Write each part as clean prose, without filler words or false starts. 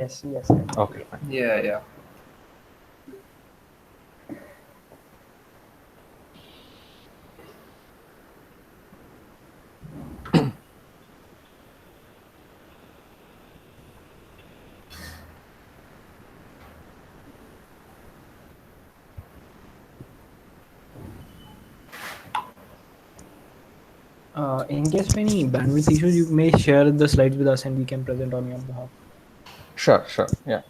Yes, yes. Okay, fine. Yeah, yeah. In case of any bandwidth issues, you may share the slides with us and we can present on your behalf. Sure, sure. Yeah.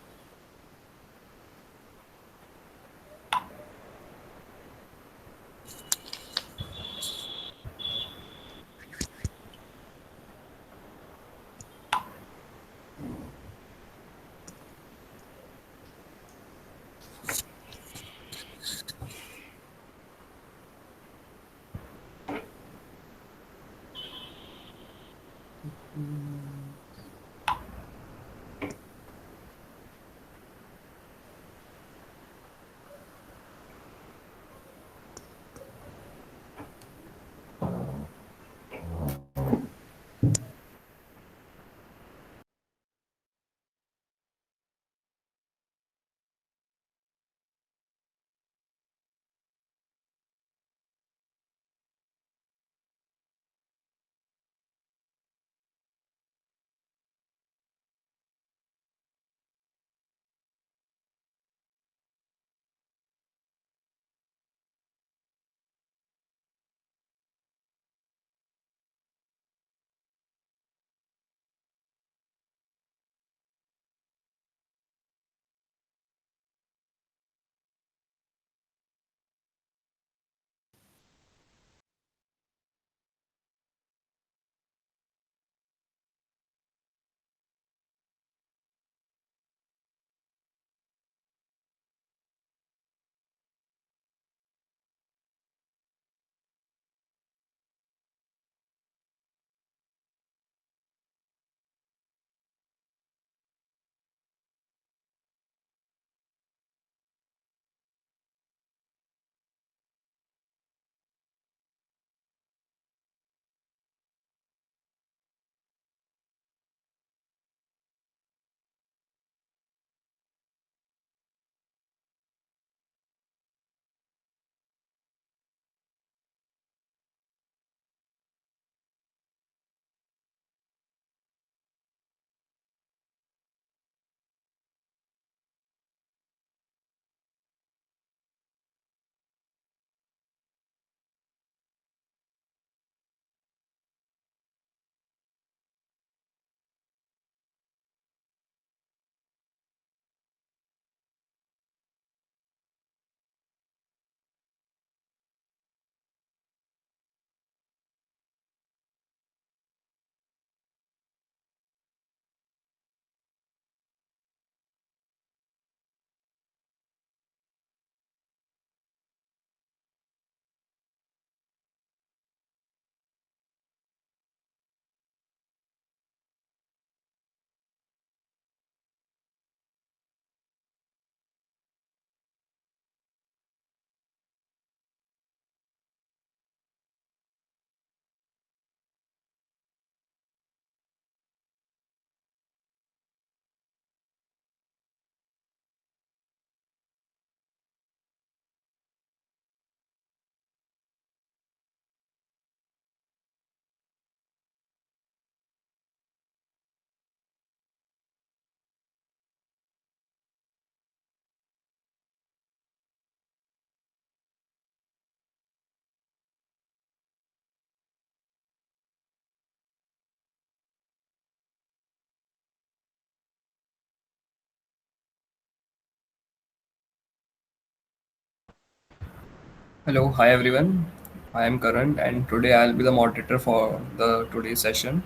Hello, hi everyone. I am Karan, and today I'll be the moderator for the today's session.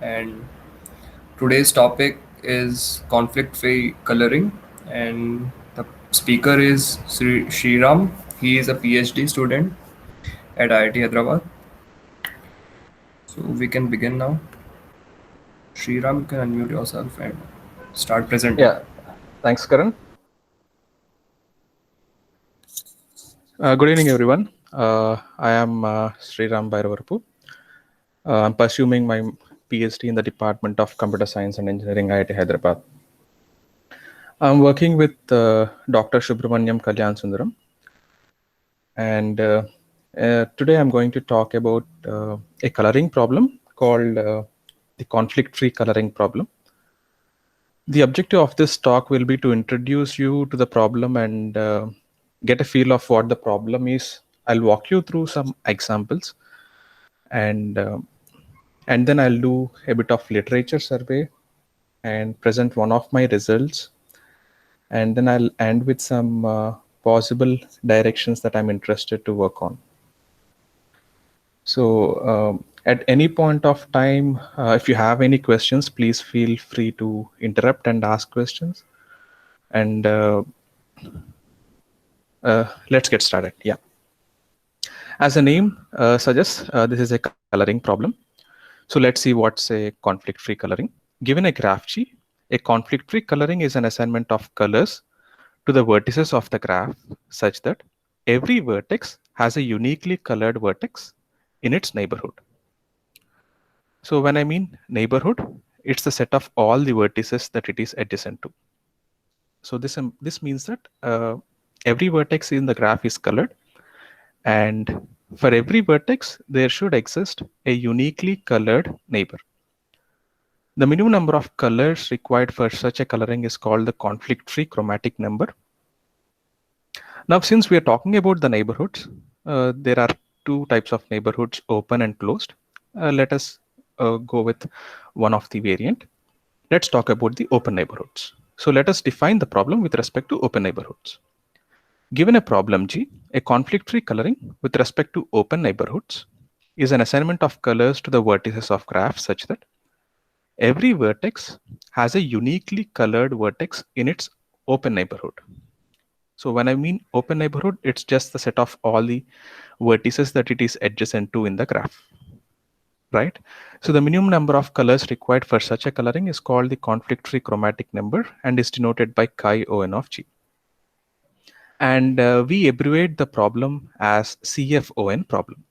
And today's topic is conflict-free coloring, and the speaker is Sriram. He is a PhD student at IIT Hyderabad. So we can begin now. Sriram, you can unmute yourself and start presenting. Yeah. Thanks, Karan. Good evening, everyone. I am Sriram Bhyravarapu. I'm pursuing my PhD in the Department of Computer Science and Engineering, IIT Hyderabad. I'm working with Dr. Subramanyam Kalyan Sundaram, and today I'm going to talk about a coloring problem called the conflict-free coloring problem. The objective of this talk will be to introduce you to the problem and get a feel of what the problem is. I'll walk you through some examples, and and then I'll do a bit of literature survey and present one of my results, and then I'll end with some possible directions that I'm interested to work on. So at any point of time, if you have any questions, please feel free to interrupt and ask questions. And let's get started. Yeah. As the name suggests, this is a coloring problem. So let's see what's a conflict-free coloring. Given a graph G, a conflict-free coloring is an assignment of colors to the vertices of the graph such that every vertex has a uniquely colored vertex in its neighborhood. So when I mean neighborhood, it's the set of all the vertices that it is adjacent to. So this means that every vertex in the graph is colored, and for every vertex, there should exist a uniquely colored neighbor. The minimum number of colors required for such a coloring is called the conflict-free chromatic number. Now, since we are talking about the neighborhoods, there are two types of neighborhoods, open and closed. Let us go with one of the variant. Let's talk about the open neighborhoods. So let us define the problem with respect to open neighborhoods. Given a problem G, a conflict-free coloring with respect to open neighborhoods is an assignment of colors to the vertices of graph such that every vertex has a uniquely colored vertex in its open neighborhood. So when I mean open neighborhood, it's just the set of all the vertices that it is adjacent to in the graph, right? So the minimum number of colors required for such a coloring is called the conflict-free chromatic number and is denoted by chi-on of G. And we abbreviate the problem as CFON problem.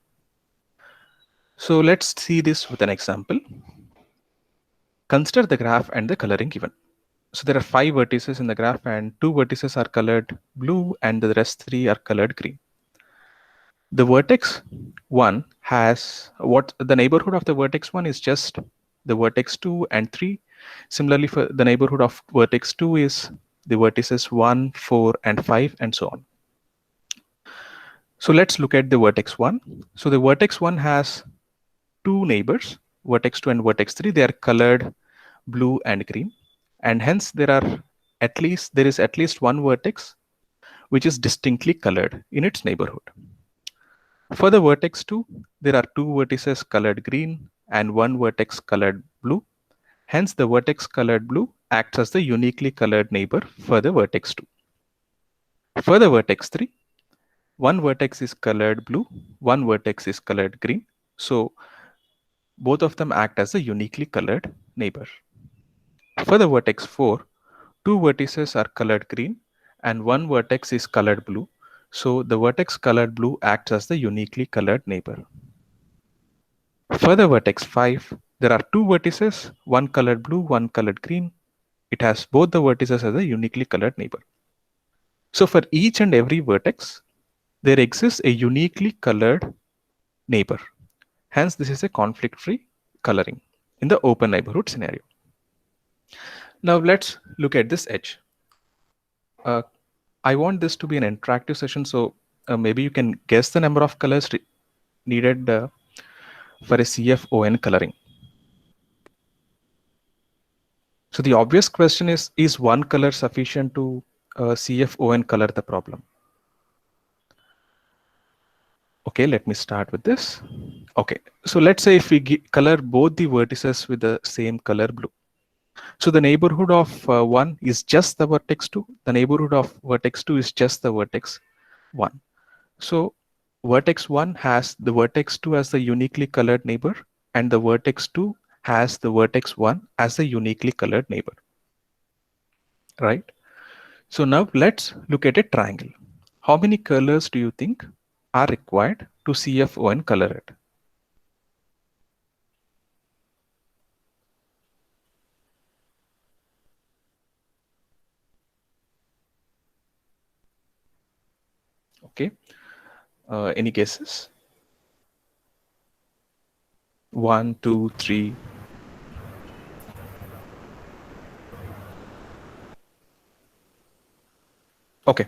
So let's see this with an example. Consider the graph and the coloring given. So there are 5 vertices in the graph and 2 vertices are colored blue and the rest 3 are colored green. The vertex 1 has what the neighborhood of the vertex 1 is just the vertex 2 and 3. Similarly, for the neighborhood of vertex 2 is the vertices 1, 4 and 5 and so on. So let's look at the vertex 1. So the vertex 1 has 2 neighbors, vertex 2 and vertex 3. They are colored blue and green, and hence there is at least one vertex which is distinctly colored in its neighborhood. For the vertex 2, there are 2 vertices colored green and 1 vertex colored blue. Hence the vertex colored blue acts as the uniquely colored neighbor for the vertex 2. For the vertex 3, one vertex is colored blue, one vertex is colored green. So both of them act as a uniquely colored neighbor. For the vertex 4, 2 vertices are colored green and one vertex is colored blue. So the vertex colored blue acts as the uniquely colored neighbor. For the vertex 5, there are 2 vertices, one colored blue, one colored green. It has both the vertices as a uniquely colored neighbor. So for each and every vertex, there exists a uniquely colored neighbor. Hence, this is a conflict-free coloring in the open neighborhood scenario. Now let's look at this edge. I want this to be an interactive session, so maybe you can guess the number of colors needed for a CFON coloring. So the obvious question is one color sufficient to CFON color the problem? Okay, let me start with this. Okay, so let's say if we color both the vertices with the same color blue. So the neighborhood of 1 is just the vertex 2. The neighborhood of vertex 2 is just the vertex 1. So vertex 1 has the vertex 2 as the uniquely colored neighbor, and the vertex 2 has the vertex 1 as the uniquely colored neighbor, right? So now let's look at a triangle. How many colors do you think are required to CFON color it? Okay. Any guesses? 1, 2, 3. Okay.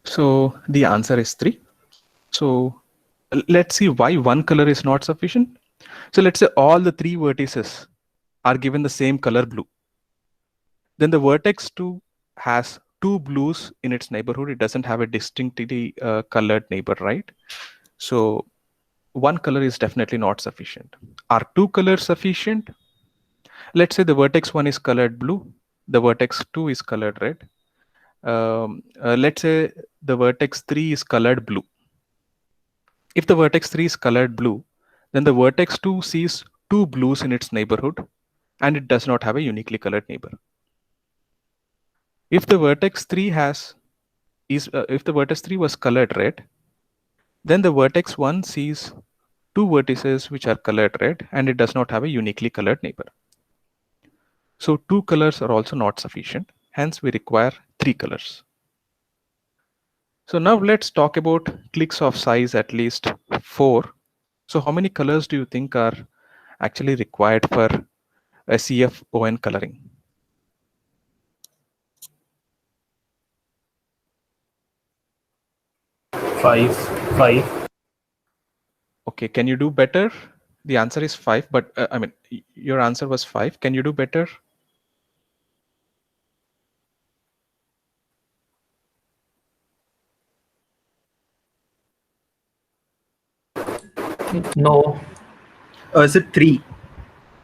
So the answer is 3. So let's see why one color is not sufficient. So let's say all the 3 vertices are given the same color blue. Then the vertex 2 has 2 blues in its neighborhood. It doesn't have a distinctly colored neighbor, right? So one color is definitely not sufficient. Are 2 colors sufficient? Let's say the vertex 1 is colored blue, the vertex 2 is colored red. Let's say the vertex 3 is colored blue. If the vertex 3 is colored blue, then the vertex 2 sees 2 blues in its neighborhood and it does not have a uniquely colored neighbor. If the vertex 3 if the vertex 3 was colored red, then the vertex 1 sees 2 vertices which are colored red and it does not have a uniquely colored neighbor. So 2 colors are also not sufficient. Hence we require 3 colors. So now let's talk about clicks of size at least 4. So how many colors do you think are actually required for a CFON coloring? Five. Five. Okay, can you do better? The answer is 5, but I mean, your answer was 5. Can you do better? No. Is it 3?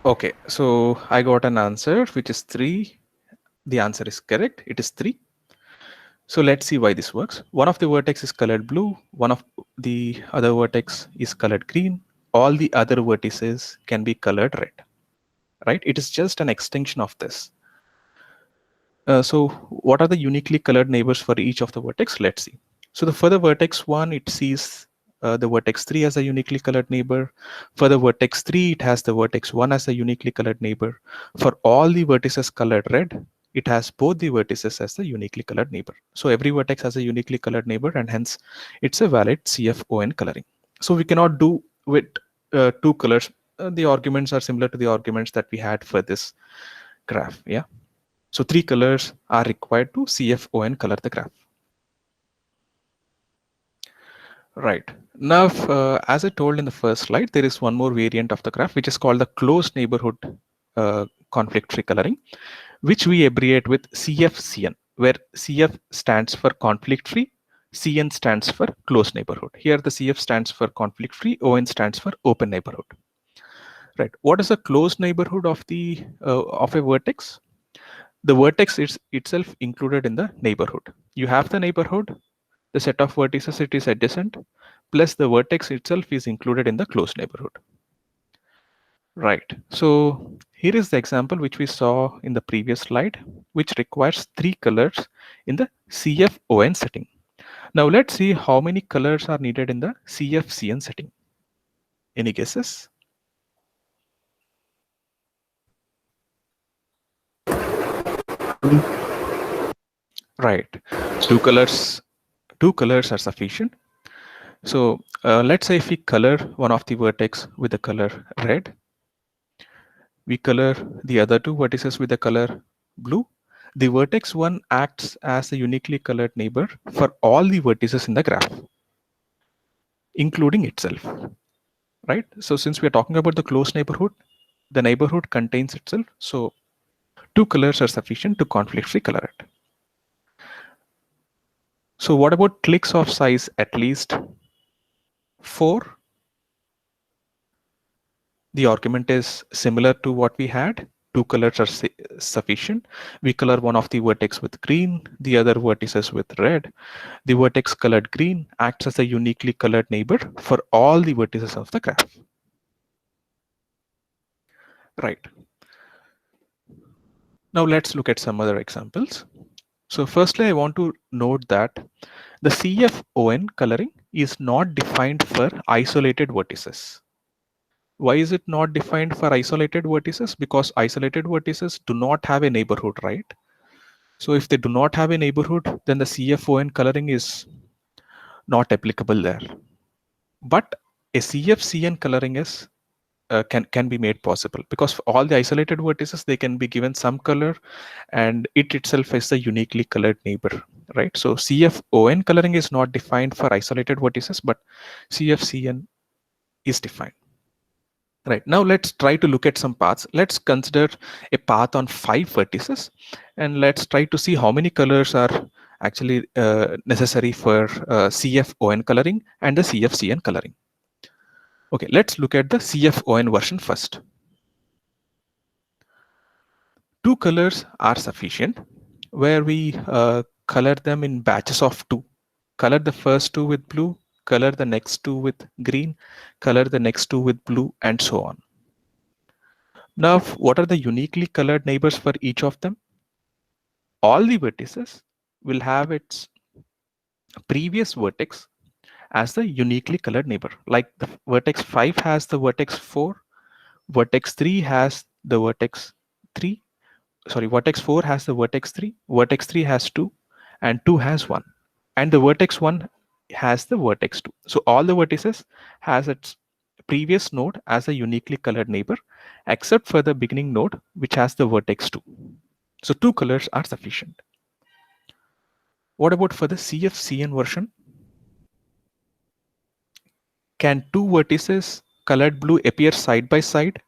Okay, so I got an answer which is 3. The answer is correct. It is 3. So let's see why this works. One of the vertex is colored blue. One of the other vertex is colored green. All the other vertices can be colored red, right? It is just an extension of this. So what are the uniquely colored neighbors for each of the vertex? Let's see. So for the vertex 1, it sees the vertex 3 as a uniquely colored neighbor. For the vertex 3, it has the vertex 1 as a uniquely colored neighbor. For all the vertices colored red, it has both the vertices as the uniquely colored neighbor. So every vertex has a uniquely colored neighbor, and hence it's a valid CFON coloring. So we cannot do with 2 colors. The arguments are similar to the arguments that we had for this graph. Yeah. So 3 colors are required to CFON color the graph. Right. Now, as I told in the first slide, there is one more variant of the graph, which is called the closed neighborhood conflict-free coloring, which we abbreviate with CFCN, where CF stands for conflict-free, CN stands for closed neighborhood. Here, the CF stands for conflict-free, ON stands for open neighborhood. Right. What is the closed neighborhood of of a vertex? The vertex is itself included in the neighborhood. You have the neighborhood, the set of vertices it is adjacent, plus the vertex itself is included in the closed neighborhood. Right. So here is the example which we saw in the previous slide, which requires 3 colors in the CFON setting. Now let's see how many colors are needed in the CFCN setting. Any guesses? Right. 2 colors. 2 colors are sufficient. So let's say if we color one of the vertex with the color red, we color the other 2 vertices with the color blue. The vertex 1 acts as a uniquely colored neighbor for all the vertices in the graph, including itself, right? So since we are talking about the closed neighborhood, the neighborhood contains itself. So 2 colors are sufficient to conflict-free color it. So what about clicks of size at least 4? The argument is similar to what we had. 2 colors are sufficient. We color one of the vertex with green, the other vertices with red. The vertex colored green acts as a uniquely colored neighbor for all the vertices of the graph. Right. Now let's look at some other examples. So firstly, I want to note that the CFON coloring is not defined for isolated vertices. Why is it not defined for isolated vertices? Because isolated vertices do not have a neighborhood, right? So if they do not have a neighborhood, then the CFON coloring is not applicable there. But a CFCN coloring is can be made possible, because for all the isolated vertices they can be given some color, and it itself is the uniquely colored neighbor, right? So CFON coloring is not defined for isolated vertices, but CFCN is defined. Right, now let's try to look at some paths. Let's consider a path on 5 vertices, and let's try to see how many colors are actually necessary for CFON coloring and the CFCN coloring. Okay, let's look at the CFON version first. 2 colors are sufficient, where we color them in batches of 2. Color the first 2 with blue, color the next 2 with green, color the next 2 with blue, and so on. Now, what are the uniquely colored neighbors for each of them? All the vertices will have its previous vertex as the uniquely colored neighbor. Like the vertex 5 has the vertex 4, vertex 3 has the vertex 3, sorry, vertex 4 has the vertex 3, vertex 3 has 2, and 2 has 1. And the vertex 1 has the vertex 2. So all the vertices has its previous node as a uniquely colored neighbor, except for the beginning node, which has the vertex 2. So 2 colors are sufficient. What about for the CFCN version? Can 2 vertices colored blue appear side by side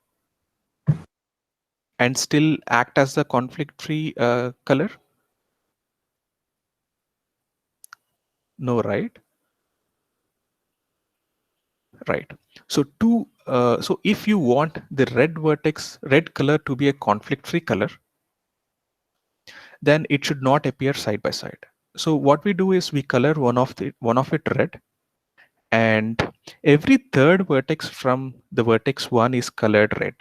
and still act as the conflict-free color? No, right? Right. So so if you want the red color to be a conflict-free color, then it should not appear side by side. So what we do is we color one of it red, and every third vertex from the vertex 1 is colored red,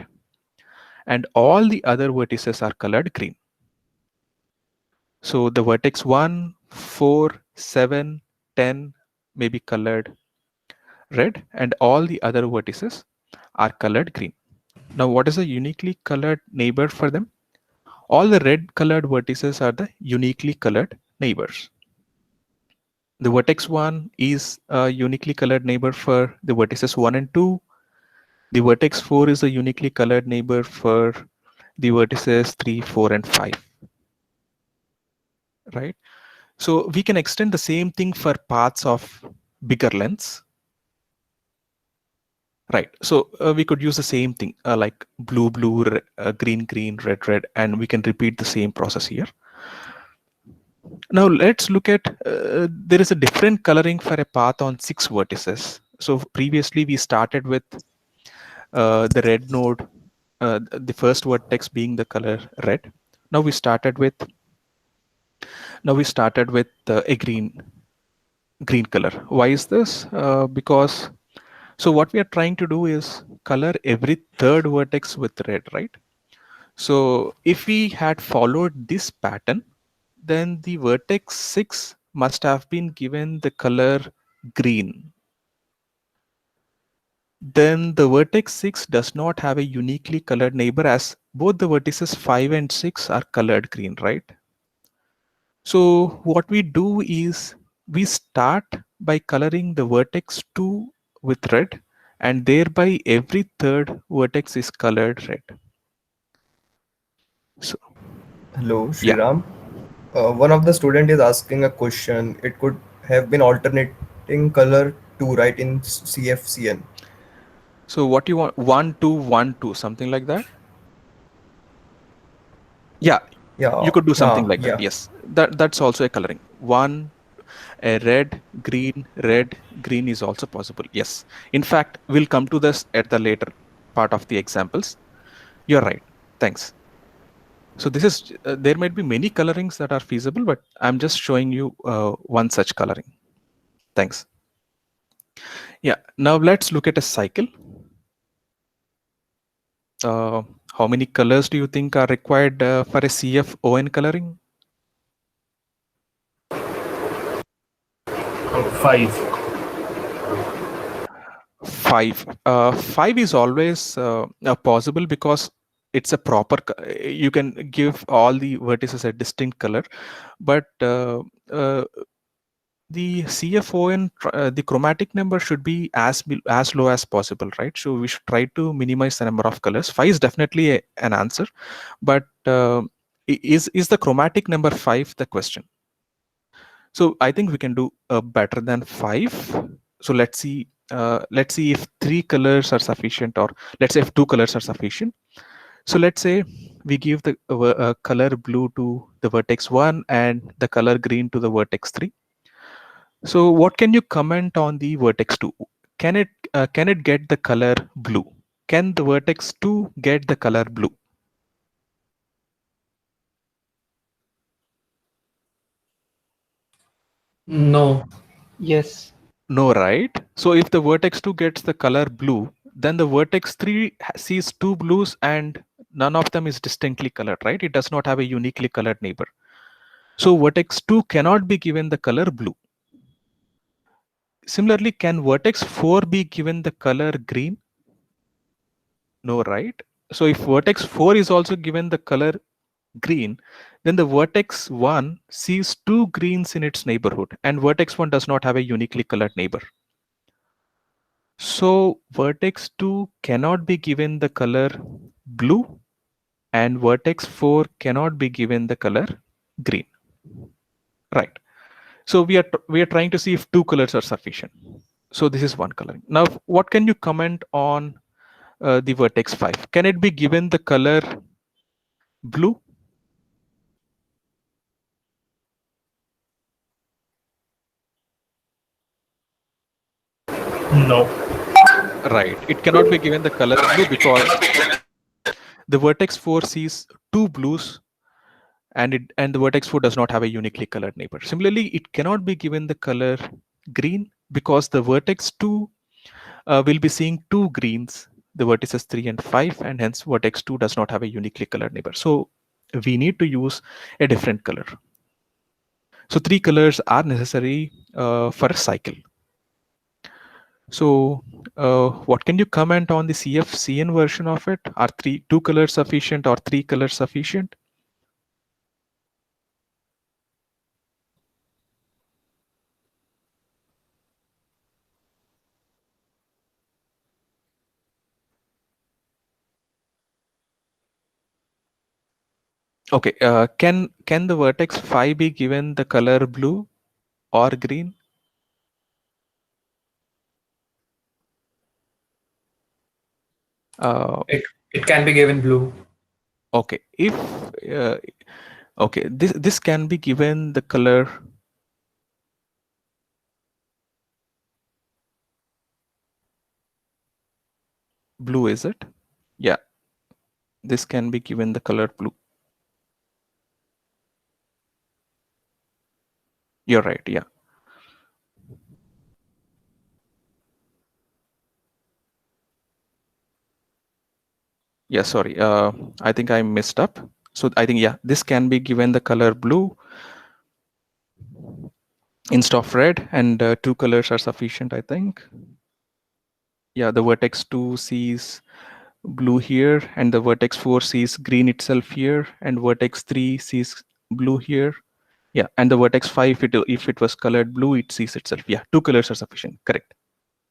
and all the other vertices are colored green. So the vertex 1, 4, 7, 10 may be colored red, and all the other vertices are colored green. Now, what is a uniquely colored neighbor for them? All the red colored vertices are the uniquely colored neighbors. The vertex 1 is a uniquely colored neighbor for the vertices 1 and 2. The vertex 4 is a uniquely colored neighbor for the vertices 3, 4, and 5. Right? So we can extend the same thing for paths of bigger lengths. Right. So we could use the same thing like blue, blue, green, green, red, red, and we can repeat the same process here. Now let's look at, there is a different coloring for a path on 6 vertices. So previously we started with the red node, the first vertex being the color red. Now we started with a green color. Why is this? Because so what we are trying to do is color every third vertex with red, right? So if we had followed this pattern, then the vertex 6 must have been given the color green. Then the vertex 6 does not have a uniquely colored neighbor, as both the vertices 5 and 6 are colored green, right? So what we do is we start by coloring the vertex 2 with red, and thereby every third vertex is colored red. So Hello, yeah. Sriram. One of the student is asking a question. It could have been alternating color too, right, in CFCN. So what you want? 1, 2, 1, 2, something like that? Yeah, Yeah, you could do something like that. yeah. Yes, that's also a coloring. A red, green is also possible. Yes. In fact, we'll come to this at the later part of the examples. You're right. Thanks. So this is, there might be many colorings that are feasible, but I'm just showing you one such coloring. Thanks. Yeah, now let's look at a cycle. How many colors do you think are required for a CFON coloring? 5. 5. 5 is always possible because it's a proper, you can give all the vertices a distinct color, but The CFON, the chromatic number should be as low as possible, right? So we should try to minimize the number of colors. 5 is definitely an answer, but is the chromatic number 5 the question? So I think we can do better than 5. So let's see. Let's see if 3 colors are sufficient, or let's say if 2 colors are sufficient. So let's say we give the color blue to the vertex 1 and the color green to the vertex 3. So what can you comment on the vertex 2? Can it get the color blue? Can the vertex 2 get the color blue? No. Yes. No, right? So if the vertex 2 gets the color blue, then the vertex 3 sees two blues and none of them is distinctly colored, right? It does not have a uniquely colored neighbor. So vertex 2 cannot be given the color blue. Similarly, can vertex 4 be given the color green? No, right? So if vertex 4 is also given the color green, then the vertex 1 sees two greens in its neighborhood, and vertex 1 does not have a uniquely colored neighbor. So vertex 2 cannot be given the color blue, and vertex 4 cannot be given the color green. Right. So we are trying to see if two colors are sufficient. So this is one coloring. Now, what can you comment on the vertex 5? Can it be given the color blue? No. Right. It cannot be given the color blue because the vertex 4 sees two blues, and the vertex 4 does not have a uniquely colored neighbor. Similarly, it cannot be given the color green because the vertex 2 will be seeing two greens, the vertices 3 and 5, and hence vertex 2 does not have a uniquely colored neighbor. So we need to use a different color. So 3 colors are necessary for a cycle. So what can you comment on the CFCN version of it? Are two colors sufficient or 3 colors sufficient? Okay, can the vertex 5 be given the color blue or green? It can be given blue. Okay, if okay, this can be given the color blue, is it? Yeah, this can be given the color blue. You're right, yeah. Yeah, sorry, I think I messed up. So I think, yeah, this can be given the color blue instead of red, and 2 colors are sufficient, I think. Yeah, the vertex 2 sees blue here, and the vertex 4 sees green itself here, and vertex 3 sees blue here. Yeah, and the vertex 5, if it was colored blue, it sees itself. Yeah, 2 colors are sufficient, correct.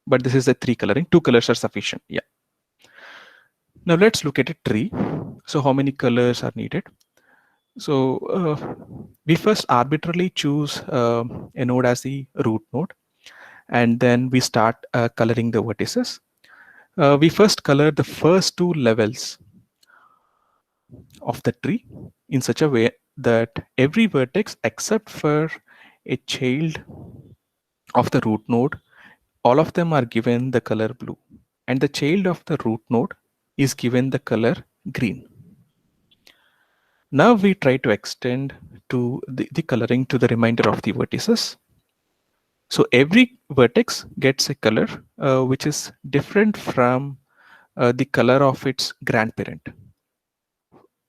But this is a 3 coloring, 2 colors are sufficient, yeah. Now let's look at a tree. So how many colors are needed? So we first arbitrarily choose a node as the root node, and then we start coloring the vertices. We first color the first 2 levels of the tree in such a way that every vertex except for a child of the root node, all of them are given the color blue, and the child of the root node is given the color green. Now we try to extend to the coloring to the remainder of the vertices. So every vertex gets a color which is different from the color of its grandparent.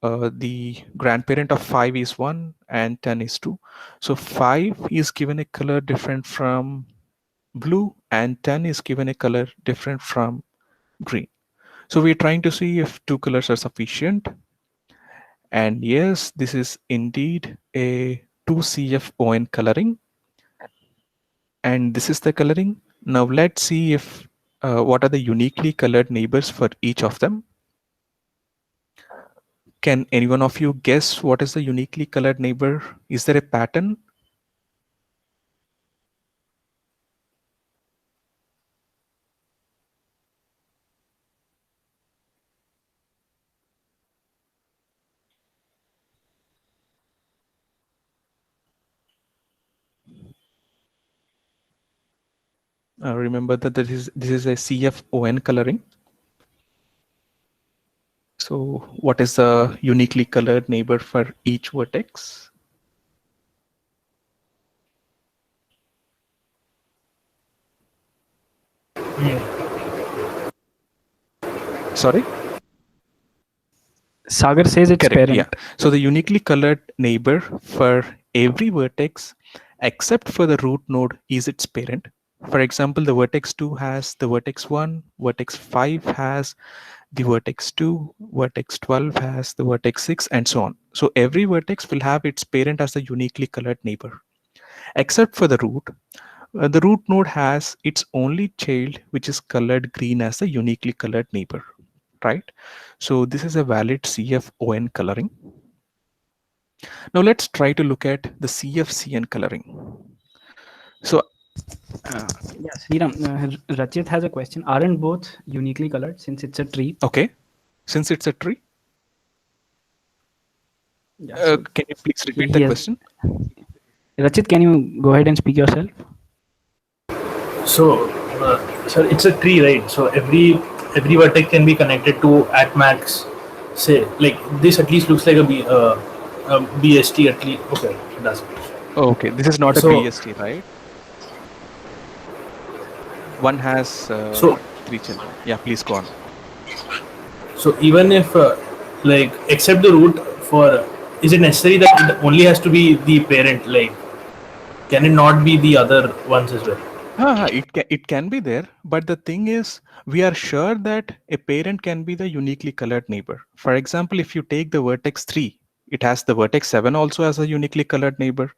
The grandparent of 5 is 1 and 10 is 2. So 5 is given a color different from blue, and 10 is given a color different from green. So we're trying to see if 2 colors are sufficient. And yes, this is indeed a 2CFON coloring. and this is the coloring. Now let's see if what are the uniquely colored neighbors for each of them. Can any one of you guess what is the uniquely colored neighbor? Is there a pattern? Remember that this is a CFON coloring. So what is the uniquely colored neighbor for each vertex? Sorry? Sagar says it's Correct, parent. yeah. So the uniquely colored neighbor for every vertex except for the root node is its parent. For example, the vertex 2 has the vertex 1, vertex 5 has the vertex 2, vertex 12 has the vertex 6, and so on. So every vertex will have its parent as the uniquely colored neighbor. Except for the root, the root node has its only child, which is colored green as the uniquely colored neighbor, right? So this is a valid CFON coloring. Now let's try to look at the CFCN coloring. So Yes, Sriram, Rachit has a question. Aren't both uniquely colored since it's a tree? okay, since it's a tree, Yeah, so can you please repeat he the has. question? Rachit, can you go ahead and speak yourself? So, sir, it's a tree, right? So every vertex can be connected to at max. Say like this at least looks like a BST at least. Okay, it does. Okay, this is not a So BST, right? One has so 3 children. Yeah, please go on. so even if like except the root for, is it necessary that it only has to be the parent? Like, can it not be the other ones as well? It can be there, but the thing is, we are sure that a parent can be the uniquely colored neighbor. For example, if you take the vertex 3, it has the vertex 7 also as a uniquely colored neighbor,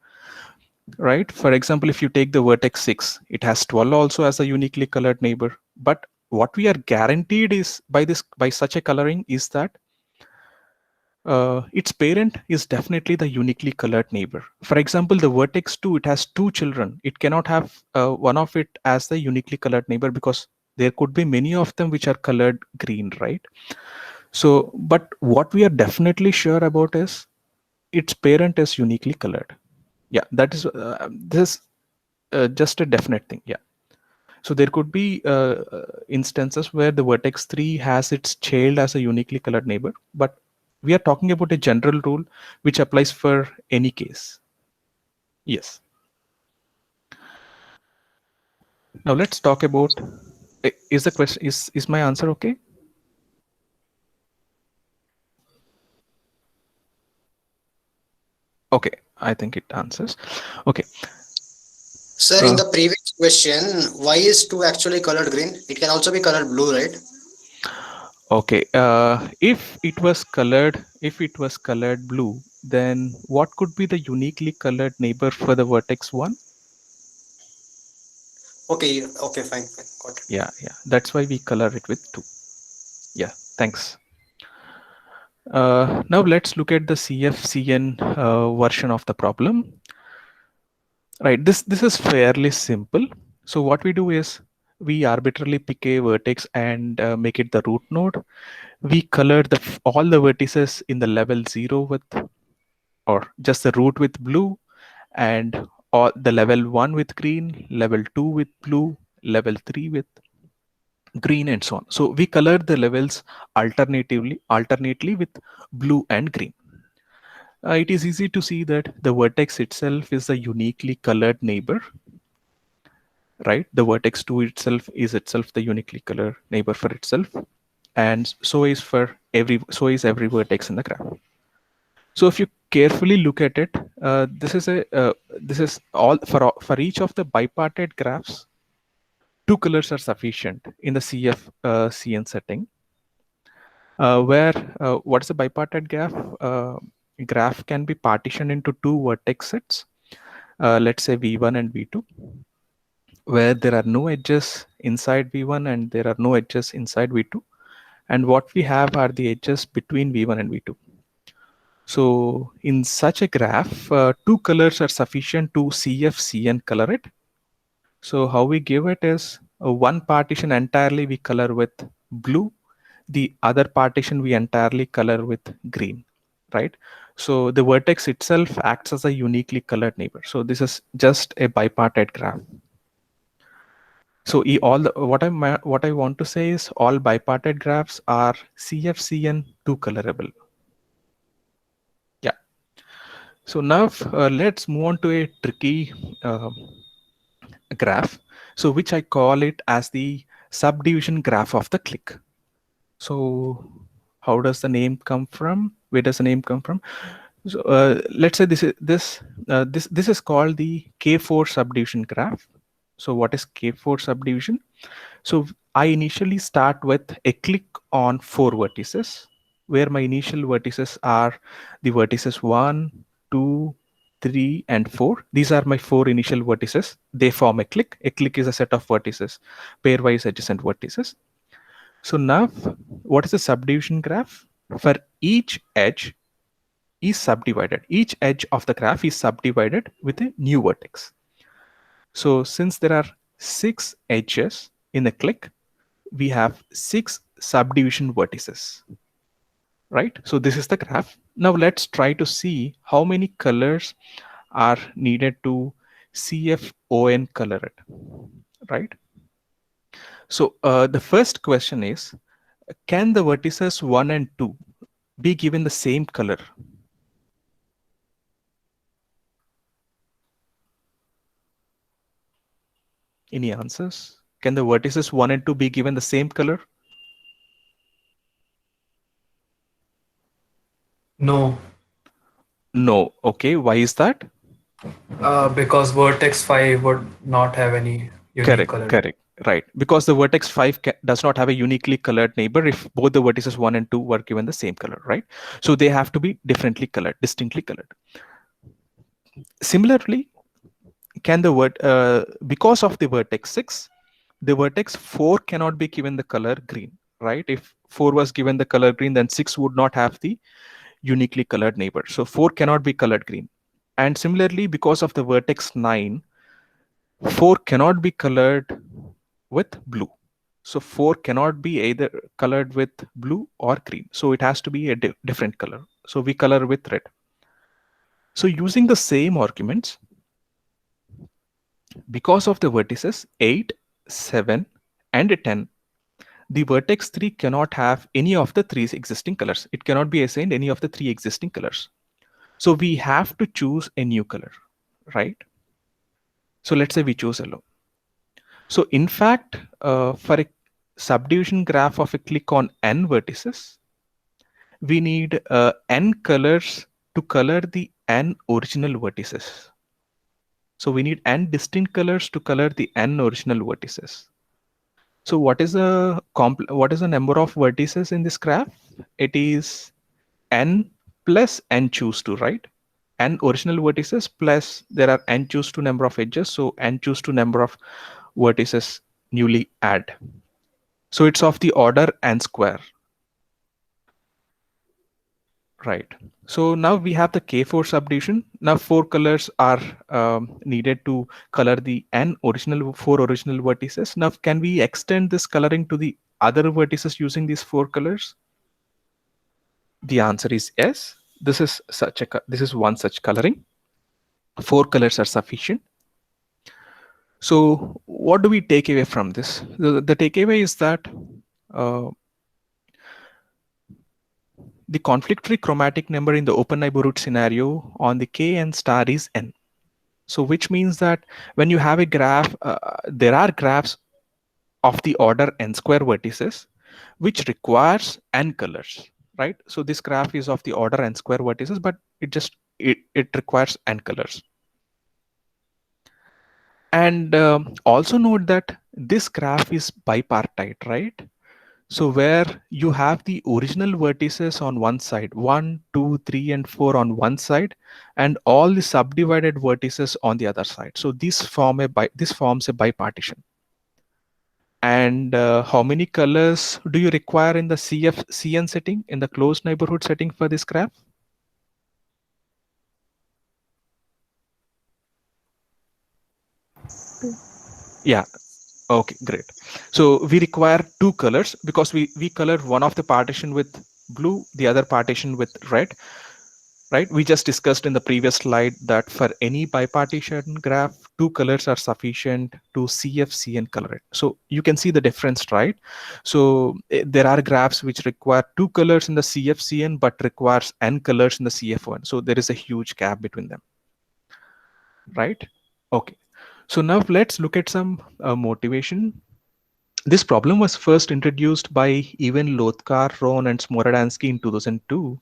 right? For example, if you take the vertex 6, it has 12 also as a uniquely colored neighbor. But what we are guaranteed is by such a coloring is that its parent is definitely the uniquely colored neighbor. For example, the vertex 2, it has 2 children. It cannot have one of it as the uniquely colored neighbor because there could be many of them which are colored green, right? So, but what we are definitely sure about is its parent is uniquely colored. Yeah, that is this just a definite thing. Yeah. So there could be instances where the vertex 3 has its child as a uniquely colored neighbor, but we are talking about a general rule which applies for any case. Yes. Now let's talk about, is the question, is my answer okay? Okay, I think it answers. Okay. Sir, in the previous question, why is 2 actually colored green? It can also be colored blue, right? Okay, if it was colored blue, then what could be the uniquely colored neighbor for the vertex 1? Okay, okay, fine, got it. Yeah, that's why we color it with 2. Yeah, thanks. Now let's look at the CFCN version of the problem. Right, this is fairly simple. So what we do is we arbitrarily pick a vertex and make it the root node. We color all the vertices in the level 0 with, or just the root with blue, and all the level 1 with green, level 2 with blue, level 3 with green, and so on. So we color the levels alternately with blue and green. It is easy to see that the vertex itself is a uniquely colored neighbor, right? The vertex 2 itself is the uniquely colored neighbor for itself, and so is every vertex in the graph. So if you carefully look at it, this is all for each of the bipartite graphs. 2 colors are sufficient in the CN setting. Where what is a bipartite graph? Graph can be partitioned into 2 vertex sets. Let's say V1 and V2. where there are no edges inside V1 and there are no edges inside V2. And what we have are the edges between V1 and V2. So in such a graph, two colors are sufficient to CFCN color it. So how we give it is one partition entirely we color with blue, the other partition we entirely color with green, right? So the vertex itself acts as a uniquely colored neighbor. So this is just a bipartite graph. So what I want to say is all bipartite graphs are CFCN two colorable. Yeah. So now let's move on to a tricky graph. So which I call it as the subdivision graph of the clique. So how does the name come from? Where does the name come from? So let's say this is called the K4 subdivision graph. So what is K4 subdivision? So I initially start with a clique on 4 vertices, where my initial vertices are the vertices 1, 2, 3, and 4. These are my 4 initial vertices. They form a clique. A clique is a set of vertices, pairwise adjacent vertices. So now, what is a subdivision graph? For each edge is subdivided. Each edge of the graph is subdivided with a new vertex. So since there are 6 edges in a clique, we have 6 subdivision vertices, right? So this is the graph. Now let's try to see how many colors are needed to CFON color it, right? So the first question is, can the vertices 1 and 2 be given the same color? Any answers? Can the vertices 1 and 2 be given the same color? No, No. Okay, why is that? because vertex 5 would not have any unique color. Correct. Right. Because the vertex 5 does not have a uniquely colored neighbor if both the vertices 1 and 2 were given the same color, right? So they have to be differently colored, distinctly colored. Similarly, can the because of the vertex 6, the vertex 4 cannot be given the color green, right? If 4 was given the color green, then 6 would not have the uniquely colored neighbor. So 4 cannot be colored green. And similarly, because of the vertex 9, 4 cannot be colored with blue. So 4 cannot be either colored with blue or green. So it has to be a different color. So we color with red. So using the same arguments, because of the vertices 8, 7, and 10, the vertex 3 cannot have any of the 3 existing colors. It cannot be assigned any of the 3 existing colors. So we have to choose a new color, right? So let's say we choose yellow. So in fact, for a subdivision graph of a clique on n vertices, we need n colors to color the n original vertices. So we need n distinct colors to color the n original vertices. So what is the number of vertices in this graph? It is n plus n choose to, right? N original vertices plus there are n choose to number of edges. So n choose to number of vertices newly add. So it's of the order n square. Right. So now we have the K4 subdivision. Now 4 colors are needed to color the four original vertices. Now can we extend this coloring to the other vertices using these 4 colors? The answer is yes. This is one such coloring. 4 colors are sufficient. So what do we take away from this? The takeaway is that the conflict-free chromatic number in the open neighborhood scenario on the Kn star is n. So which means that when you have a graph, there are graphs of the order n square vertices, which requires n colors, right? So this graph is of the order n square vertices, but it requires n colors. And also note that this graph is bipartite, right? So where you have the original vertices on one side, 1, 2, 3, and 4 on one side, and all the subdivided vertices on the other side. So this forms a bipartition. And how many colors do you require in the CN setting, in the closed neighborhood setting for this graph? Yeah. Okay, great. So we require two colors because we color one of the partition with blue, the other partition with red, right? We just discussed in the previous slide that for any bipartition graph, two colors are sufficient to CFC and color it. So you can see the difference, right? So there are graphs which require two colors in the CFCN but requires n colors in the CF1. So there is a huge gap between them, right? Okay. So now let's look at some motivation. This problem was first introduced by Ivan Lothar, Ron, and Smoradansky in 2002,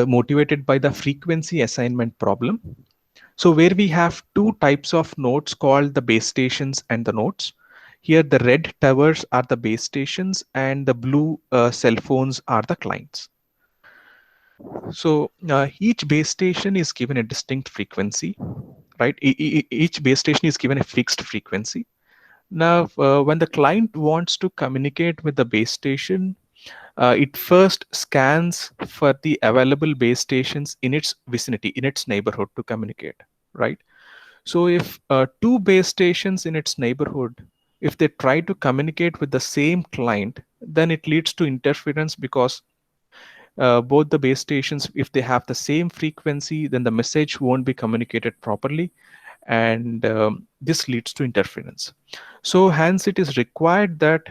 motivated by the frequency assignment problem. So where we have two types of nodes called the base stations and the nodes. Here the red towers are the base stations and the blue cell phones are the clients. So each base station is given a distinct frequency, right? Each base station is given a fixed frequency. Now, when the client wants to communicate with the base station, it first scans for the available base stations in its vicinity, in its neighborhood to communicate, right? So if two base stations in its neighborhood, if they try to communicate with the same client, then it leads to interference because both the base stations, if they have the same frequency, then the message won't be communicated properly, and this leads to interference. So hence it is required that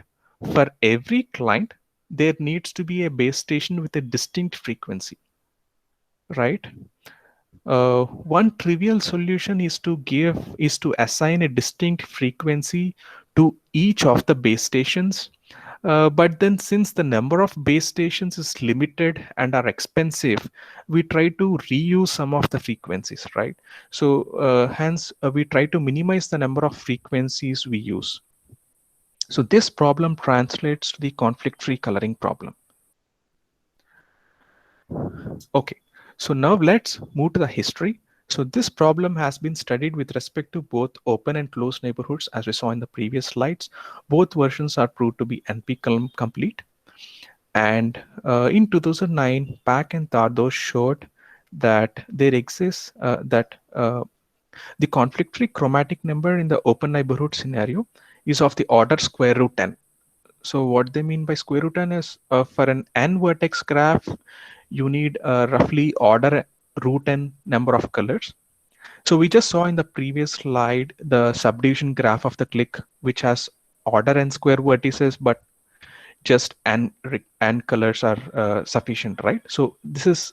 for every client, there needs to be a base station with a distinct frequency, right? One trivial solution is to assign a distinct frequency to each of the base stations. But then since the number of base stations is limited and are expensive, we try to reuse some of the frequencies, right? So hence we try to minimize the number of frequencies we use. So this problem translates to the conflict-free coloring problem. Okay, so now let's move to the history. So this problem has been studied with respect to both open and closed neighborhoods, as we saw in the previous slides. Both versions are proved to be NP complete. And in 2009, Pak and Tardos showed that there exists the conflict-free chromatic number in the open neighborhood scenario is of the order square root n. So what they mean by square root n is for an n vertex graph, you need roughly order root n number of colors. So we just saw in the previous slide the subdivision graph of the click, which has order n square vertices, but just n colors are sufficient, right? So this is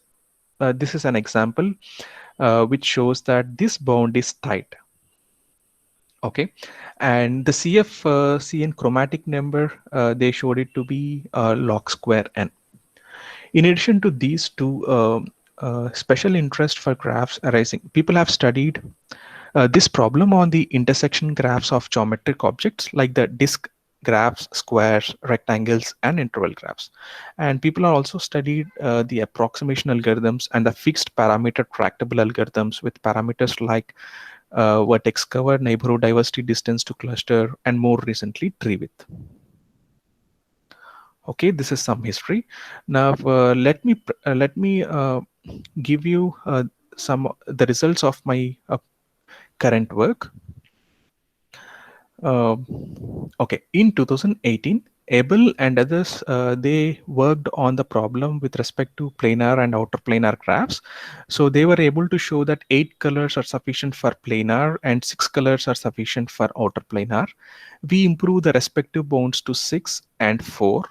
an example which shows that this bound is tight. Okay, and the CN chromatic number, they showed it to be log square n. In addition to these two, special interest for graphs arising, people have studied this problem on the intersection graphs of geometric objects like the disk graphs, squares, rectangles, and interval graphs. And people have also studied the approximation algorithms and the fixed parameter tractable algorithms with parameters like vertex cover, neighborhood diversity, distance to cluster, and more recently tree width. Okay, this is some history. Now let me give you the results of my current work. Okay, in 2018, Abel and others, they worked on the problem with respect to planar and outer planar graphs. So they were able to show that 8 colors are sufficient for planar and 6 colors are sufficient for outer planar. We improved the respective bounds to 6 and 4.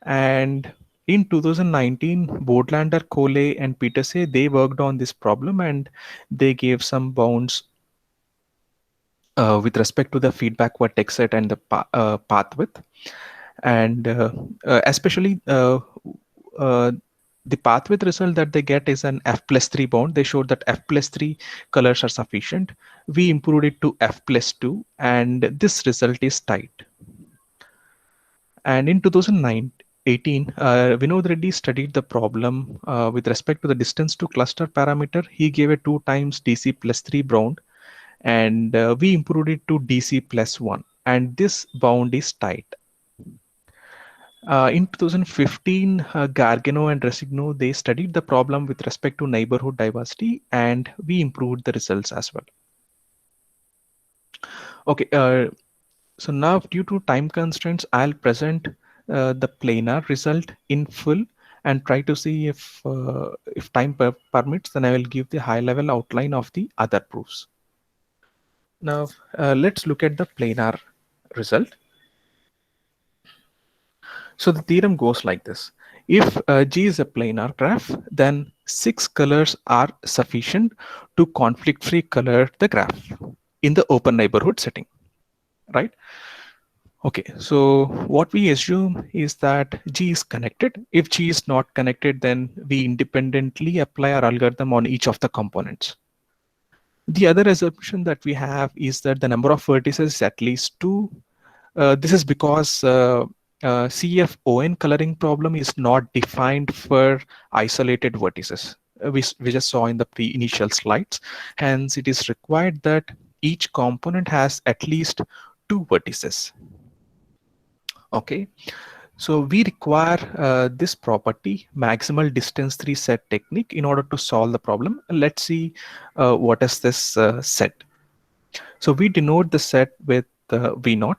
And in 2019, Bodlander, Cole, and Peterse, they worked on this problem and they gave some bounds with respect to the feedback vertex set and the path width. And especially the path width result that they get is an f+3 bound. They showed that f+3 colors are sufficient. We improved it to f+2 and this result is tight. And in 2018, Vinod Reddy studied the problem with respect to the distance to cluster parameter. He gave a 2 times DC plus 3 bound, and we improved it to DC plus 1. And this bound is tight. In 2015, Gargano and Resigno, they studied the problem with respect to neighborhood diversity, and we improved the results as well. Okay, so now due to time constraints, I'll present the planar result in full and try to see if time permits, then I will give the high level outline of the other proofs. Now, let's look at the planar result. So the theorem goes like this. If G is a planar graph, then 6 colors are sufficient to conflict-free color the graph in the open neighborhood setting, right? Okay, so what we assume is that G is connected. If G is not connected, then we independently apply our algorithm on each of the components. The other assumption that we have is that the number of vertices is at least 2. This is because CFON coloring problem is not defined for isolated vertices. We just saw in the initial slides. Hence, it is required that each component has at least 2 vertices. Okay, so we require this property, maximal distance 3 set technique, in order to solve the problem. Let's see what is this set. So we denote the set with V0.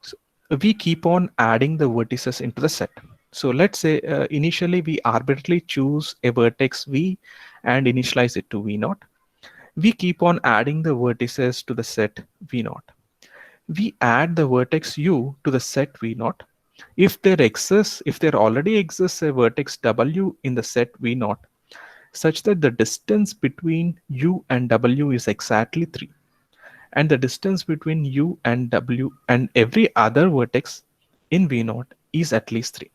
So we keep on adding the vertices into the set. So let's say initially we arbitrarily choose a vertex V and initialize it to V0. We keep on adding the vertices to the set V0. We add the vertex U to the set V0. If there already exists a vertex W in the set V0, such that the distance between U and W is exactly 3, and the distance between U and W and every other vertex in V0 is at least 3.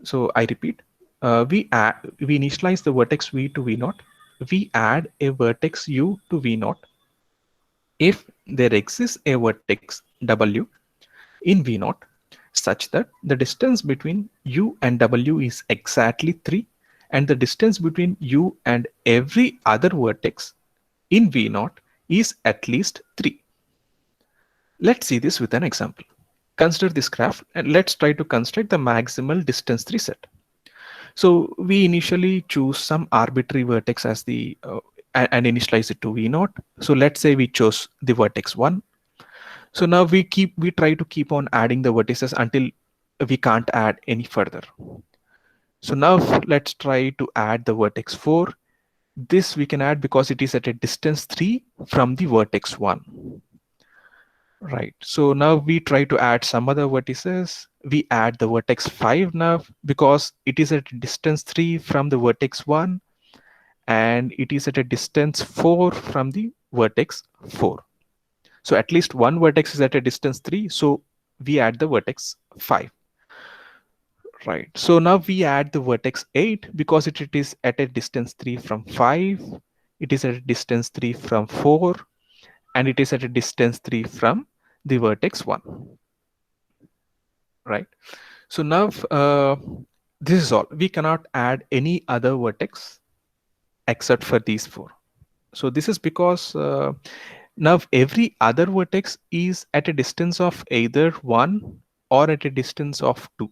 So I repeat, we initialize the vertex V to V0. We add a vertex U to V0. If there exists a vertex W in V0 such that the distance between U and W is exactly 3, and the distance between U and every other vertex in V0 is at least 3. Let's see this with an example. Consider this graph and let's try to construct the maximal distance 3 set. So we initially choose some arbitrary vertex as the and initialize it to V0. So let's say we chose the vertex 1. So now we try to keep on adding the vertices until we can't add any further. So now let's try to add the vertex 4. This we can add because it is at a distance 3 from the vertex 1. Right. So now we try to add some other vertices. We add the vertex 5 now because it is at a distance 3 from the vertex 1, and it is at a distance 4 from the vertex 4. So at least one vertex is at a distance 3. So we add the vertex 5. Right. So now we add the vertex 8 because it is at a distance 3 from 5. It is at a distance 3 from 4. And it is at a distance 3 from the vertex 1. Right. So now this is all. We cannot add any other vertex except for these 4. So this is because now every other vertex is at a distance of either 1 or at a distance of 2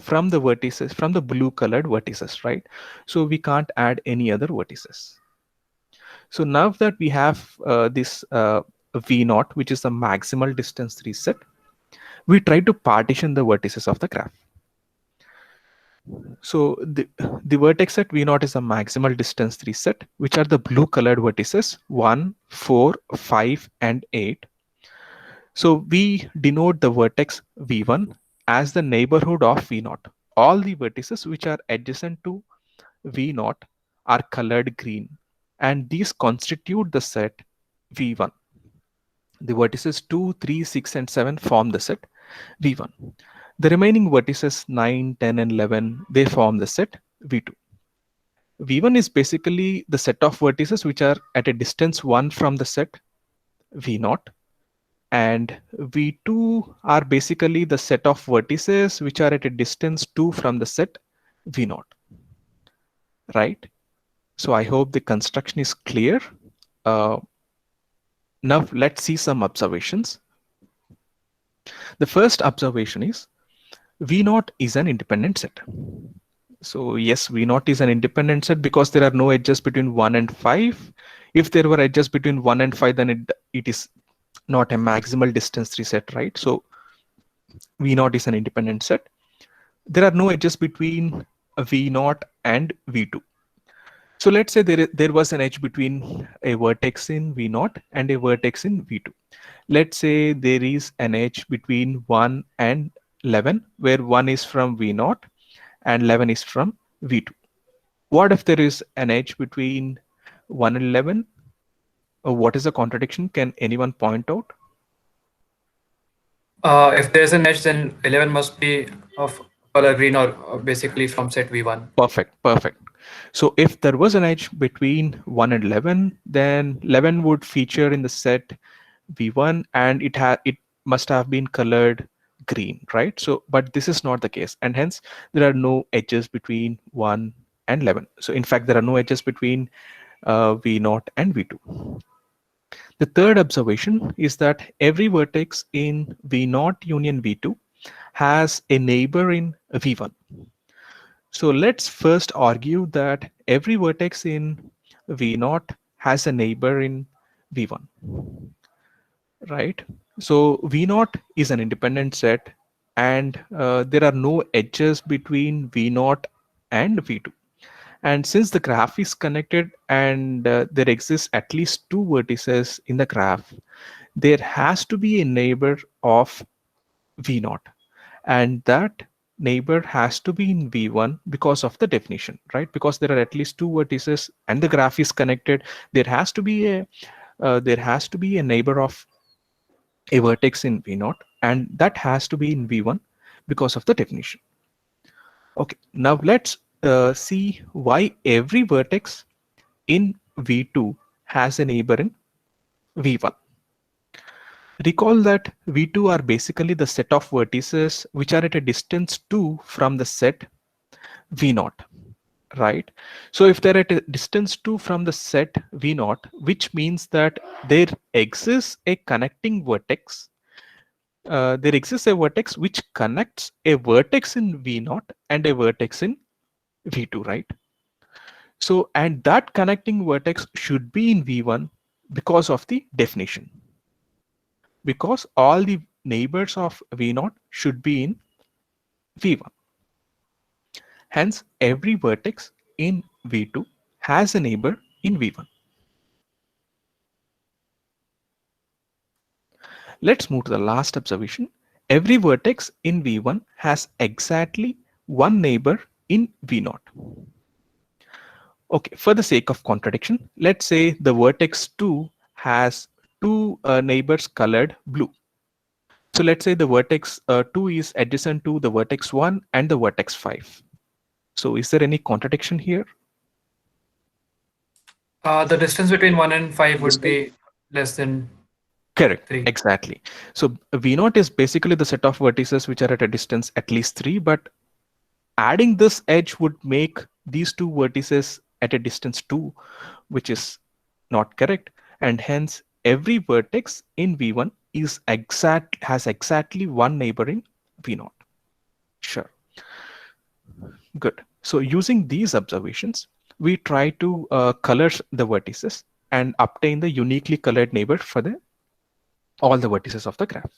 from the vertices, from the blue colored vertices, right? So we can't add any other vertices. So now that we have this V0, which is the maximal distance 3 set, we try to partition the vertices of the graph. So the vertex set V0 is a maximal distance 3 set, which are the blue colored vertices 1, 4, 5, and 8. So we denote the vertex V1 as the neighborhood of V0. All the vertices which are adjacent to V0 are colored green, and these constitute the set V1. The vertices 2, 3, 6, and 7 form the set V1. The remaining vertices 9, 10, and 11, they form the set V2. V1 is basically the set of vertices which are at a distance 1 from the set V0. and V2 are basically the set of vertices which are at a distance 2 from the set V0, right? So I hope the construction is clear. Uh, Now let's see some observations. The first observation is V0 is an independent set. So yes, V0 is an independent set because there are no edges between 1 and 5. If there were edges between 1 and 5, then it is not a maximal distance 3 set, right? So V0 is an independent set. There are no edges between V0 and V2. So let's say there was an edge between a vertex in V0 and a vertex in V2. Let's say there is an edge between 1 and 11, where 1 is from V0 and 11 is from V2. What if there is an edge between 1 and 11? What is the contradiction? Can anyone point out? If there's an edge, then 11 must be of color green or basically from set V1. Perfect, perfect. So if there was an edge between 1 and 11, then 11 would feature in the set V1 and it must have been colored green, right? So, but this is not the case, and hence there are no edges between 1 and 11. So in fact, there are no edges between V0 and V2. The third observation is that every vertex in V0 union V2 has a neighbor in V1. So let's first argue that every vertex in V0 has a neighbor in V1, right? So V0 is an independent set, and there are no edges between V0 and V2. And since the graph is connected and there exists at least two vertices in the graph, there has to be a neighbor of V0, and that neighbor has to be in V1 because of the definition, right? Because there are at least two vertices and the graph is connected, there has to be a neighbor of a vertex in V0, and that has to be in V1 because of the definition. Okay, now let's see why every vertex in V2 has a neighbor in V1. Recall that V2 are basically the set of vertices which are at a distance 2 from the set V0, right? So if they're at a distance 2 from the set V0, which means that there exists a connecting vertex. There exists a vertex which connects a vertex in V0 and a vertex in V2, right? So, and that connecting vertex should be in V1 because of the definition. Because all the neighbors of V0 should be in V1. Hence, every vertex in V2 has a neighbor in V1. Let's move to the last observation. Every vertex in V1 has exactly one neighbor in V0. Okay, for the sake of contradiction, let's say the vertex 2 has two neighbors colored blue. So let's say the vertex 2 is adjacent to the vertex 1 and the vertex 5. So is there any contradiction here? The distance between 1 and 5 would be less than Correct, 3. exactly. So V0 is basically the set of vertices which are at a distance at least 3, but adding this edge would make these two vertices at a distance 2, which is not correct, and hence every vertex in V1 has exactly one neighbor in V0. Sure. Good. So using these observations, we try to color the vertices and obtain the uniquely colored neighbor for all the vertices of the graph.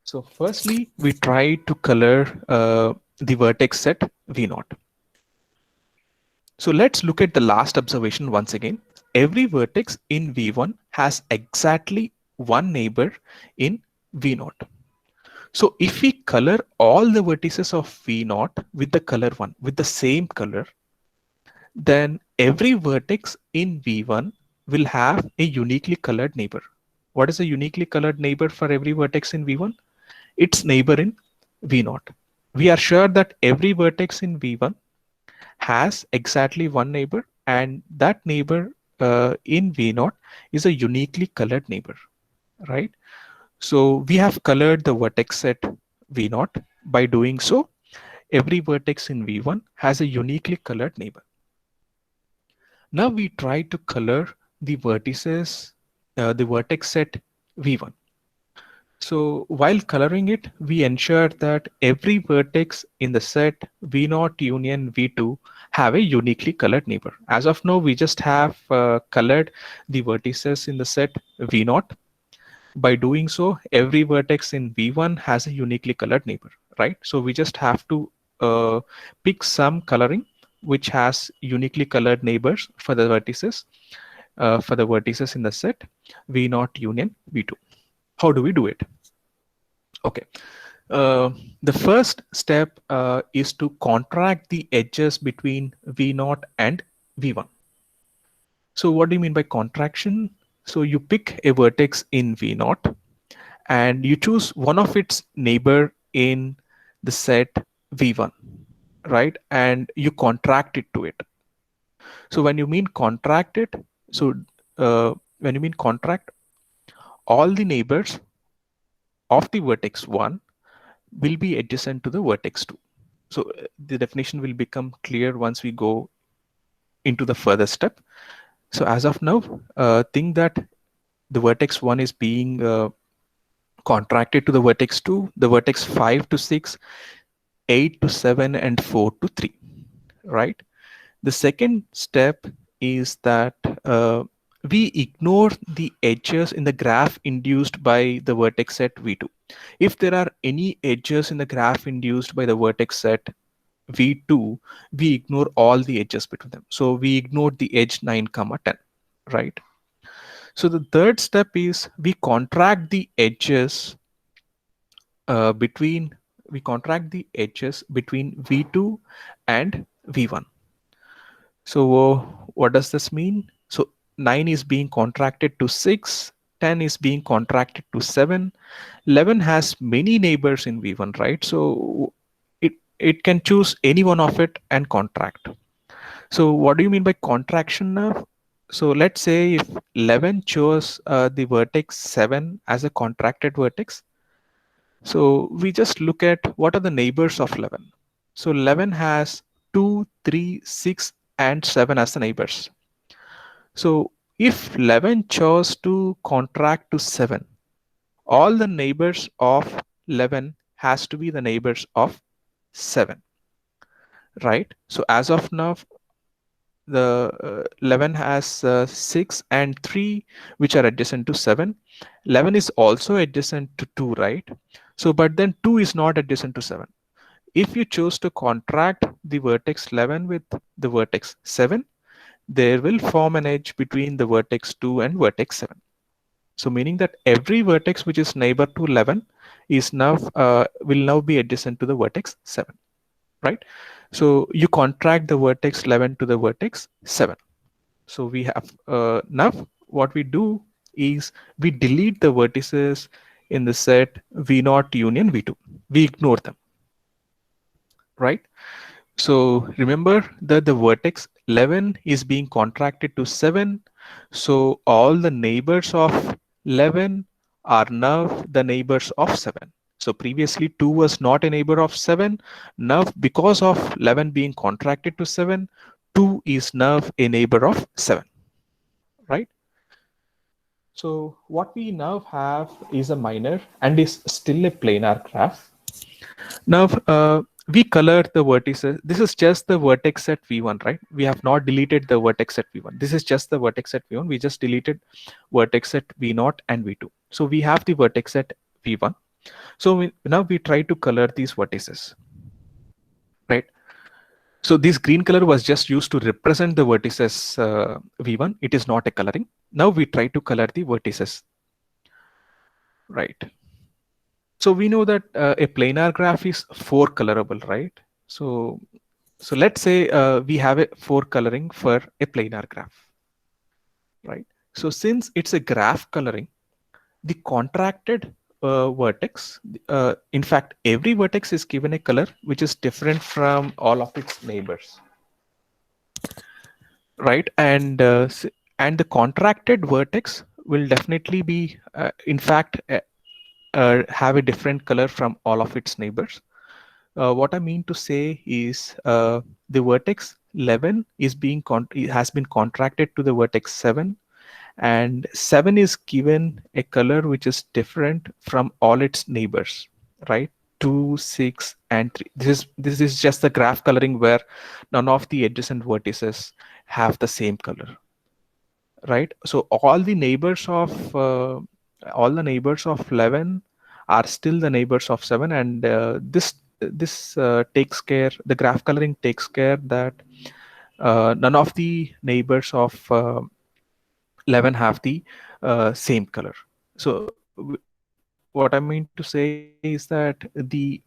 So firstly, we try to color the vertex set V0. So let's look at the last observation once again. Every vertex in V1 has exactly one neighbor in V0. So if we color all the vertices of V0 with the color 1, with the same color, then every vertex in V1 will have a uniquely colored neighbor. What is a uniquely colored neighbor for every vertex in V1? Its neighbor in V0. We are sure that every vertex in V1 has exactly one neighbor, and that neighbor in V0 is a uniquely colored neighbor, right? So we have colored the vertex set V0. By doing so, every vertex in V1 has a uniquely colored neighbor. Now we try to color the vertices, the vertex set V1. So while coloring it, we ensure that every vertex in the set V0 union V2 have a uniquely colored neighbor. As of now, we just have colored the vertices in the set V0. By doing so, every vertex in V1 has a uniquely colored neighbor, right? So we just have to pick some coloring which has uniquely colored neighbors for the vertices in the set V0 union V2. How do we do it? Okay. The first step is to contract the edges between V0 and V1. So what do you mean by contraction? So you pick a vertex in V0 and you choose one of its neighbor in the set V1, right? And you contract it to it. So when you mean contract it, so when you mean contract, all the neighbors of the vertex 1 will be adjacent to the vertex 2. So the definition will become clear once we go into the further step. So as of now, think that the vertex 1 is being contracted to the vertex 2, the vertex 5 to 6, 8 to 7, and 4 to 3, right? The second step is that we ignore the edges in the graph induced by the vertex set V2. If there are any edges in the graph induced by the vertex set V2, we ignore all the edges between them. So we ignore the edge 9, 10, right? So the third step is we contract the edges between V2 and V1. So what does this mean? So 9 is being contracted to 6, 10 is being contracted to 7, 11 has many neighbors in V1, right? So it can choose any one of it and contract. So what do you mean by contraction now? So let's say if 11 chose the vertex 7 as a contracted vertex. So we just look at what are the neighbors of 11. So 11 has 2, 3, 6, and 7 as the neighbors. So if 11 chose to contract to 7, all the neighbors of 11 has to be the neighbors of 7, right? So as of now, the 11 has 6 and 3 which are adjacent to 7. 11 is also adjacent to 2, right? So but then 2 is not adjacent to 7. If you choose to contract the vertex 11 with the vertex 7, there will form an edge between the vertex 2 and vertex 7. So meaning that every vertex which is neighbor to 11 is now will now be adjacent to the vertex 7, right? So you contract the vertex 11 to the vertex 7. So we have now what we do is we delete the vertices in the set V0 union V2. We ignore them, right? So remember that the vertex 11 is being contracted to 7. So all the neighbors of 11 are now the neighbors of 7. So previously 2 was not a neighbor of 7. Now because of 11 being contracted to 7, 2 is now a neighbor of 7, right? So what we now have is a minor and is still a planar graph. Now we color the vertices. This is just the vertex at V1, right? We have not deleted the vertex at V1. This is just the vertex at V1. We just deleted vertex at V0 and V2. So we have the vertex at V1. So now we try to color these vertices, right? So this green color was just used to represent the vertices V1. It is not a coloring. Now we try to color the vertices, right? So we know that a planar graph is 4 colorable, right? So let's say we have a 4 coloring for a planar graph, right? So since it's a graph coloring, the contracted vertex, in fact, every vertex is given a color which is different from all of its neighbors, right? And and the contracted vertex will definitely be, in fact, have a different color from all of its neighbors. What I mean to say is the vertex 11 is has been contracted to the vertex 7, and 7 is given a color which is different from all its neighbors, right? 2, 6, and 3. This is just the graph coloring where none of the adjacent vertices have the same color, right? So all the neighbors of 11 are still the neighbors of 7, and this takes care, the graph coloring takes care that none of the neighbors of 11 have the same color. So what I mean to say is that the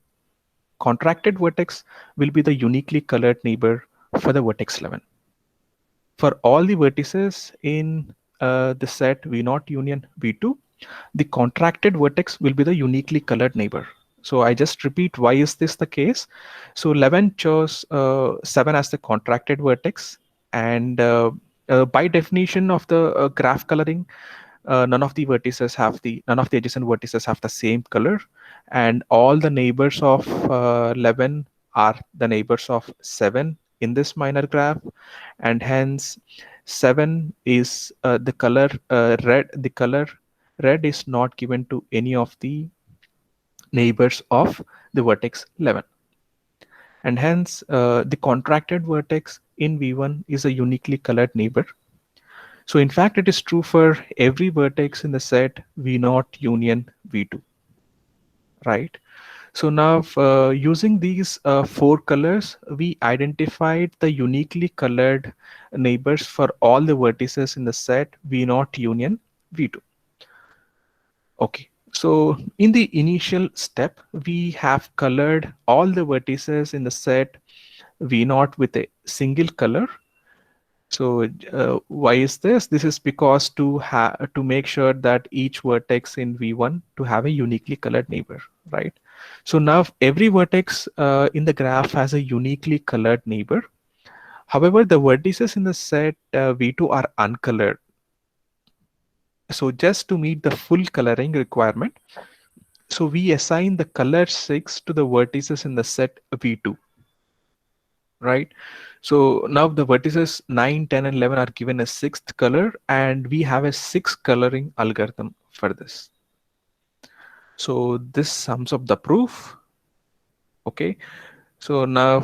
contracted vertex will be the uniquely colored neighbor for the vertex 11. For all the vertices in the set V0 union V2, the contracted vertex will be the uniquely colored neighbor. So I just repeat, why is this the case? So 11 chose 7 as the contracted vertex, and by definition of the graph coloring, none of the adjacent vertices have the same color, and all the neighbors of 11 are the neighbors of 7 in this minor graph, and hence 7 is the color red. The color red is not given to any of the neighbors of the vertex 11, and hence the contracted vertex in V1 is a uniquely colored neighbor. So in fact, it is true for every vertex in the set V0 union V2, right? So now using these 4 colors, we identified the uniquely colored neighbors for all the vertices in the set V0 union V2. Okay, so in the initial step, we have colored all the vertices in the set V0 with a single color. So why is this? This is because to make sure that each vertex in V1 to have a uniquely colored neighbor, right? So now every vertex in the graph has a uniquely colored neighbor. However, the vertices in the set V2 are uncolored. So just to meet the full coloring requirement, so we assign the color 6 to the vertices in the set V2. Right, so now the vertices 9, 10, and 11 are given a 6th color, and we have a 6 coloring algorithm for this. So this sums up the proof. Okay, so now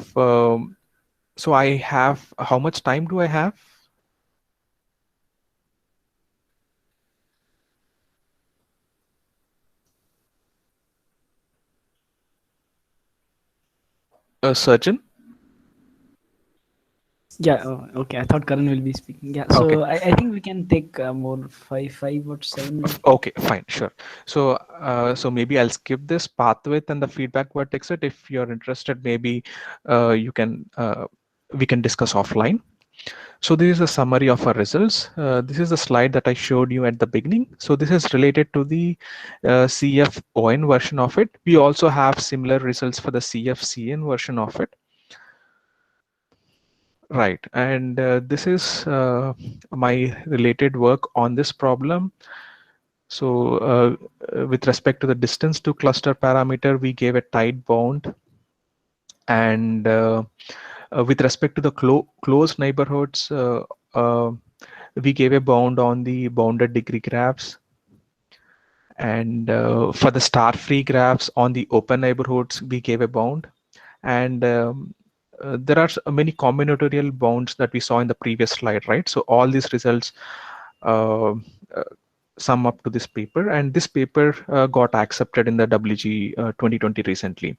so I have, how much time do I have? Surgeon? Yeah. Okay. I thought Karan will be speaking. Yeah. So Okay. I think we can take more 5 or 7 minutes. Okay, fine, sure. So so maybe I'll skip this path width and the feedback vertex set. If you're interested, maybe you can we can discuss offline. So this is a summary of our results. This is the slide that I showed you at the beginning. So this is related to the CFON version of it. We also have similar results for the CFCN version of it. Right, and this is my related work on this problem. So with respect to the distance to cluster parameter, we gave a tight bound, and with respect to the closed neighborhoods, we gave a bound on the bounded degree graphs, and for the star-free graphs on the open neighborhoods, we gave a bound, and there are many combinatorial bounds that we saw in the previous slide, right? So all these results uh, sum up to this paper, and this paper got accepted in the WG 2020 recently.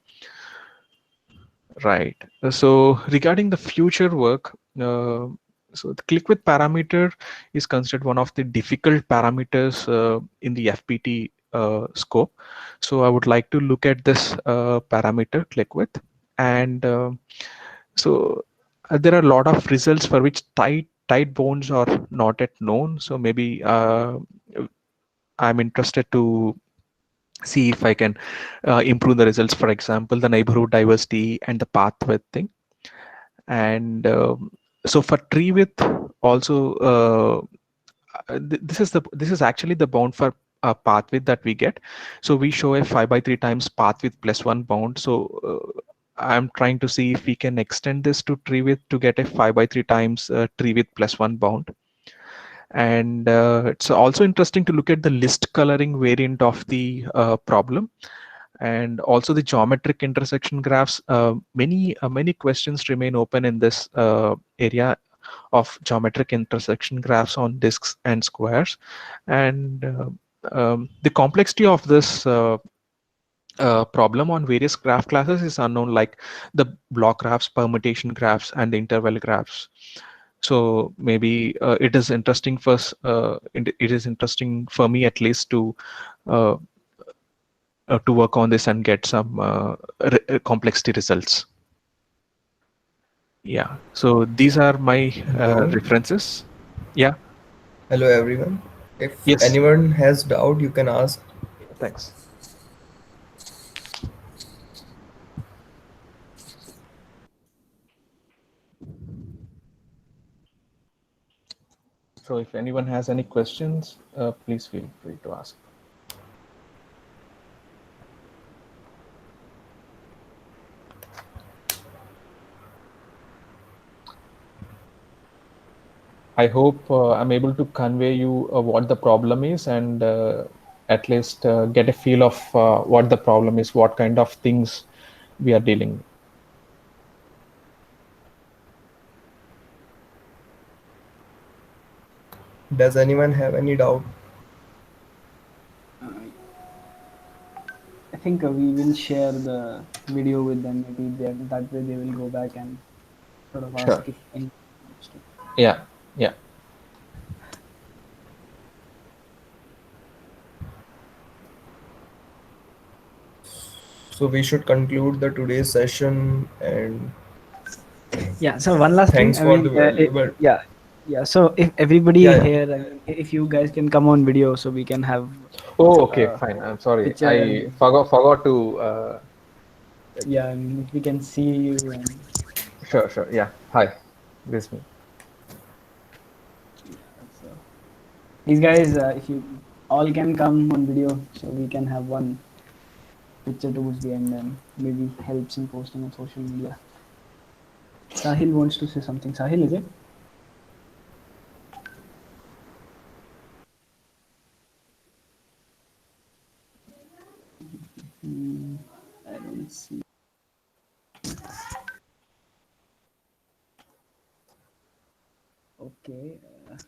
Right. So regarding the future work, so the click width parameter is considered one of the difficult parameters in the FPT scope. So I would like to look at this parameter click width, and so there are a lot of results for which tight bounds are not yet known. So maybe I'm interested to see if I can improve the results. For example, the neighborhood diversity and the path width thing. And so for tree width, also this is actually the bound for path width that we get. So we show a 5 by 3 times path width plus 1 bound. So I'm trying to see if we can extend this to tree width to get a 5 by 3 times tree width plus 1 bound. And it's also interesting to look at the list coloring variant of the problem, and also the geometric intersection graphs. Many questions remain open in this area of geometric intersection graphs on disks and squares, and the complexity of this problem on various graph classes is unknown, like the block graphs, permutation graphs, and the interval graphs. So maybe it is interesting for it is interesting for me at least uh, to work on this and get some complexity results. Yeah. So these are my Hello. references. Yeah. Hello, everyone. If Yes. anyone has doubt, you can ask. Thanks. So if anyone has any questions, please feel free to ask. I hope I'm able to convey you what the problem is, and at least get a feel of what the problem is, what kind of things we are dealing with. Does anyone have any doubt? I think we will share the video with them. Maybe that way they will go back and sort of Sure. ask if any. Yeah. Yeah. So we should conclude the today's session, and Yeah. So one last thing. thanks I for mean, the valuable. yeah, yeah. So if everybody Yeah, yeah. here, I mean, if you guys can come on video, so we can have Oh, okay, uh, fine. I'm sorry. picture I and forgot to. yeah, I mean, if we can see you and Sure, sure. Yeah. Hi. This is me. so these guys, if you all can come on video, so we can have one picture towards the end and maybe helps in posting on social media. Sahil wants to say something. Sahil, is it? I don't see. Okay.